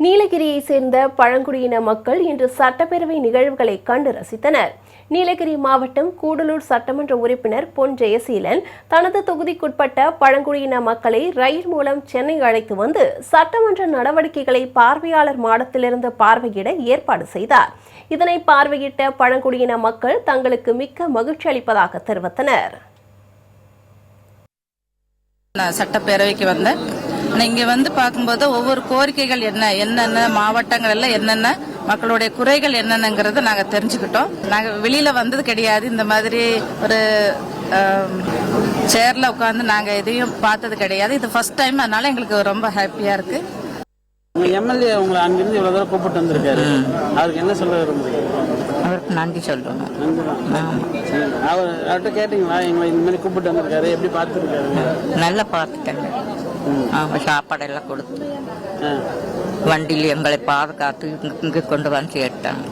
நீலகிரியை சேர்ந்த பழங்குடியின மக்கள் இன்று சட்டப்பேரவை நிகழ்வுகளை கண்டு ரசித்தனர். நீலகிரி மாவட்டம் கூடலூர் சட்டமன்ற உறுப்பினர் பொன் ஜெயசீலன் தனது தொகுதிக்குட்பட்ட பழங்குடியின மக்களை ரயில் மூலம் சென்னை அழைத்து வந்து சட்டமன்ற நடவடிக்கைகளை பார்வையாளர் மாடத்திலிருந்து பார்வையிட ஏற்பாடு செய்தார். இதனை பார்வையிட்ட பழங்குடியின மக்கள் தங்களுக்கு மிக்க மகிழ்ச்சி அளிப்பதாக தெரிவித்தனர். சட்டப்பேரவைக்கு வந்த இங்க வந்து பார்க்கும்போது ஒவ்வொரு கோரிக்கைகள் என்னென்ன மாவட்டங்கள்ல என்னென்ன மக்களுடைய குறைகள் என்னென்னங்கிறத நாங்க தெரிஞ்சுக்கிட்டோம். நாங்க வெளியில வந்தது கிடையாது. இந்த மாதிரி ஒரு சேர்ல உட்காந்து நாங்க எதையும் பார்த்தது கிடையாது. இது ஃபர்ஸ்ட் டைம். அதனால எங்களுக்கு ரொம்ப ஹாப்பியா இருக்கு. எம்எல்ஏ உங்களை அங்கிருந்து இவ்வளவு தூரம் கூப்பிட்டு வந்திருக்காரு. அவருக்கு என்ன சொல்ல விரும்புறீங்க? அவருக்கு நன்றி சொல்றோம். அவர்கிட்ட கேட்டீங்களா? எங்களை இந்த மாதிரி கூப்பிட்டு வந்திருக்காரு, எப்படி பார்த்துருக்காரு? நல்லா பார்த்துட்டாங்க. சாப்பாடெல்லாம் கொடுத்து வண்டியில் எங்களை பாதுகாத்து இங்கே கொண்டு வந்து சேர்த்தாங்க.